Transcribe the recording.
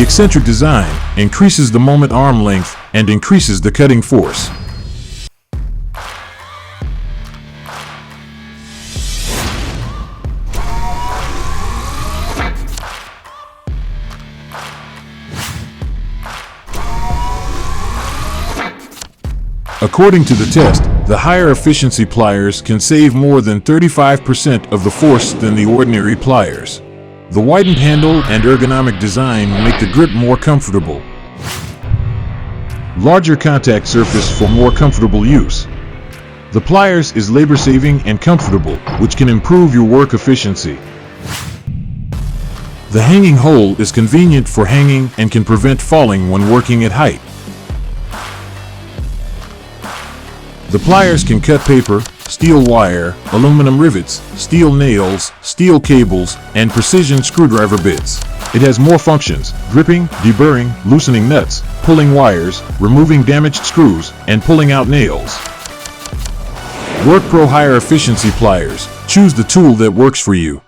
eccentric design increases the moment arm length and increases the cutting force. According to the test, the higher efficiency pliers can save more than 35% of the force than the ordinary pliers. The widened handle and ergonomic design make the grip more comfortable. Larger contact surface for more comfortable use. The pliers is labor-saving and comfortable, which can improve your work efficiency. The hanging hole is convenient for hanging and can prevent falling when working at height. The pliers can cut paper, steel wire, aluminum rivets, steel nails, steel cables, and precision screwdriver bits. It has more functions: gripping, deburring, loosening nuts, pulling wires, removing damaged screws, and pulling out nails. Workpro higher efficiency pliers. Choose the tool that works for you.